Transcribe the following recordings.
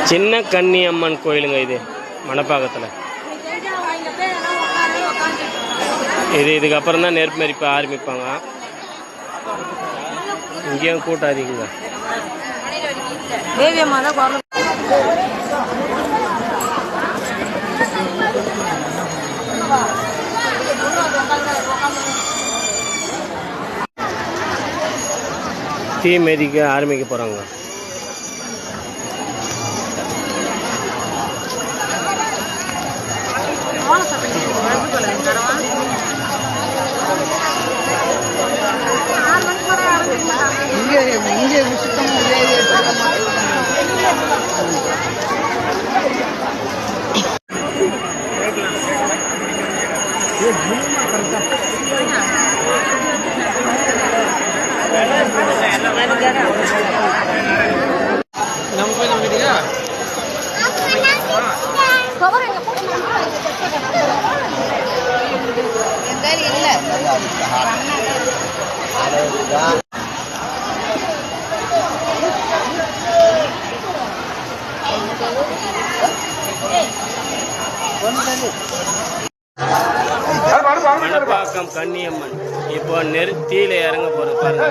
சின்ன கன்னி அம்மன் கோயிலுங்க இது மணப்பாக்கத்தில். இதுக்கப்புறம் தான் நெருப்பு மெரிப்ப ஆரம்பிப்பாங்க. இங்கேயும் கூட்டம் அதிகங்க. தீ மிதிக்க ஆரம்பிக்க போறாங்க. மணப்பாக்கம் கன்னியம்மன் இப்போ நெருத்தியில இறங்க போறது பாருங்க.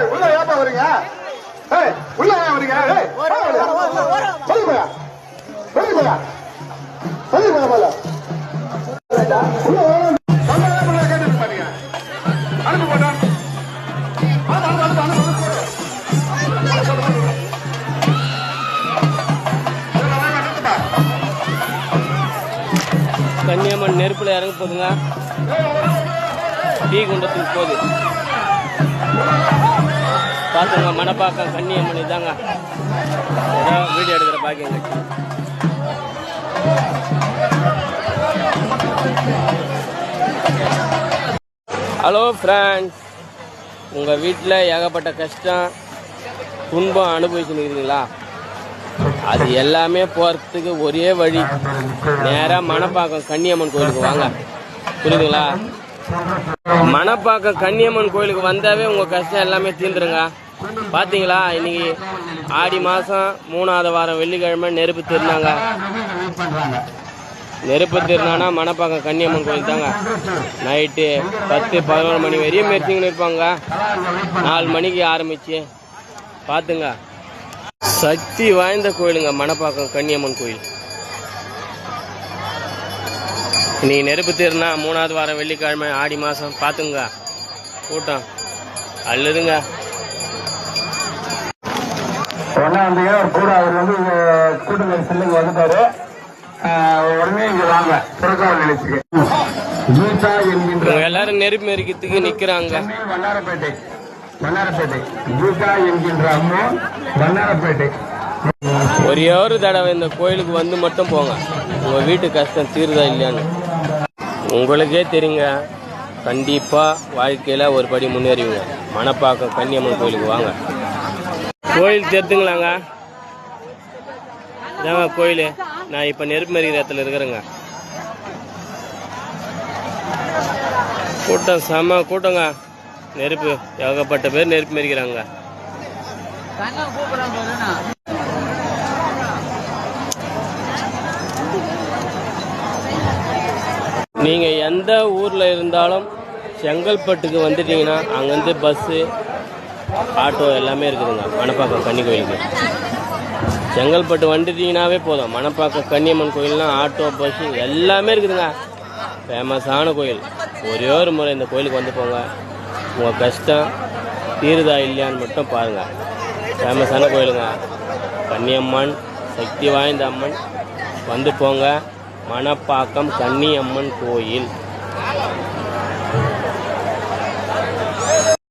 கன்னியம்மன் நெருப்புல இறங்க போதுங்க. டீ குண்டத்துக்கு போகுது பார்த்துங்க. மணப்பாக்கம் கன்னியம்மன் இதாங்க. வீடியோ எடுக்கிற பாக்கியம். ஹலோ ஃப்ரெண்ட்ஸ், உங்கள் வீட்டில் ஏகப்பட்ட கஷ்டம் துன்பம் அனுபவிச்சுன்னு இருக்கிறீங்களா? அது எல்லாமே போகிறதுக்கு ஒரே வழி, நேராக மணப்பாக்கம் கன்னியம்மன் கோயிலுக்கு வாங்க. புரியுதுங்களா? மணப்பாக்கம் கன்னியம்மன் கோயிலுக்கு வந்தாவே உங்கள் கஷ்டம் எல்லாமே தீர்ந்துருங்க. பார்த்தீங்களா, இன்னைக்கு ஆடி மாதம் 3ஆவது வாரம் வெள்ளிக்கிழமை நெருப்பு திருநாங்க. நெருப்பு திருநானா மணப்பாக்கம் கன்னியம்மன் கோயில் தாங்க. நைட்டு 10-11 மணி வரையும் மெரிச்சிங்கன்னு இருப்பாங்க. 4 மணிக்கு ஆரம்பிச்சு பார்த்துங்க. சக்தி வாய்ந்த கோயிலுங்க மணப்பாக்கம் கன்னியம்மன் கோயில். இன்னைக்கு நெருப்பு திருநா 3ஆவது வாரம் வெள்ளிக்கிழமை ஆடி மாதம். பார்த்துங்க, கூட்டம் அல்லதுங்க. கூட்டம் நெரிசலுக்கு வந்துட்டாரு. உடனே இங்க வாங்க புறக்கால நிலைச்சுக்கு. எல்லாரும் நெருப்பு மெரிக்கிறதுக்கு நிக்கிறாங்க. வண்ணாரப்பேட்டை கீதா என்கின்ற அம்மா வண்ணாரப்பேட்டை. ஒரே ஒரு தடவை இந்த கோயிலுக்கு வந்து மட்டும் போங்க, உங்க வீட்டு கஷ்டம் தீருதா இல்லையான்னு உங்களுக்கே தெரியுங்க. கண்டிப்பா வாழ்க்கையில ஒரு படி முன்னேறிங்க. மணப்பாக்கம் கன்னியம்மன் கோயிலுக்கு வாங்க. கோயில் தெரிஞ்சுங்களாங்க. இதாங்க கோயில். நான் இப்ப நெருப்பு மெரிக்கிற இடத்துல இருக்கிறேங்க. கூட்டம் செம கூட்டங்க. நெருப்பு ஏகப்பட்ட பேர் நெருப்பு மெரிக்கிறாங்க. நீங்க எந்த ஊர்ல இருந்தாலும் செங்கல்பட்டுக்கு வந்துட்டீங்கன்னா அங்கேருந்து பஸ்ஸு ஆட்டோ எல்லாமே இருக்குதுங்க. மணப்பாக்கம் கன்னி கோயிலுக்கு செங்கல்பட்டு வந்துட்டீங்கன்னாவே போதும். மணப்பாக்கம் கன்னியம்மன் கோயில்னா ஆட்டோ பஸ்ஸு எல்லாமே இருக்குதுங்க. ஃபேமஸான கோயில். ஒரே ஒரு முறை இந்த கோயிலுக்கு வந்து போங்க, உங்கள் கஷ்டம் தீருதா இல்லையான்னு மட்டும் பாருங்கள். ஃபேமஸான கோயிலுங்க கன்னியம்மன், சக்தி வாய்ந்த அம்மன். வந்து போங்க, மணப்பாக்கம் கன்னியம்மன் கோயில்.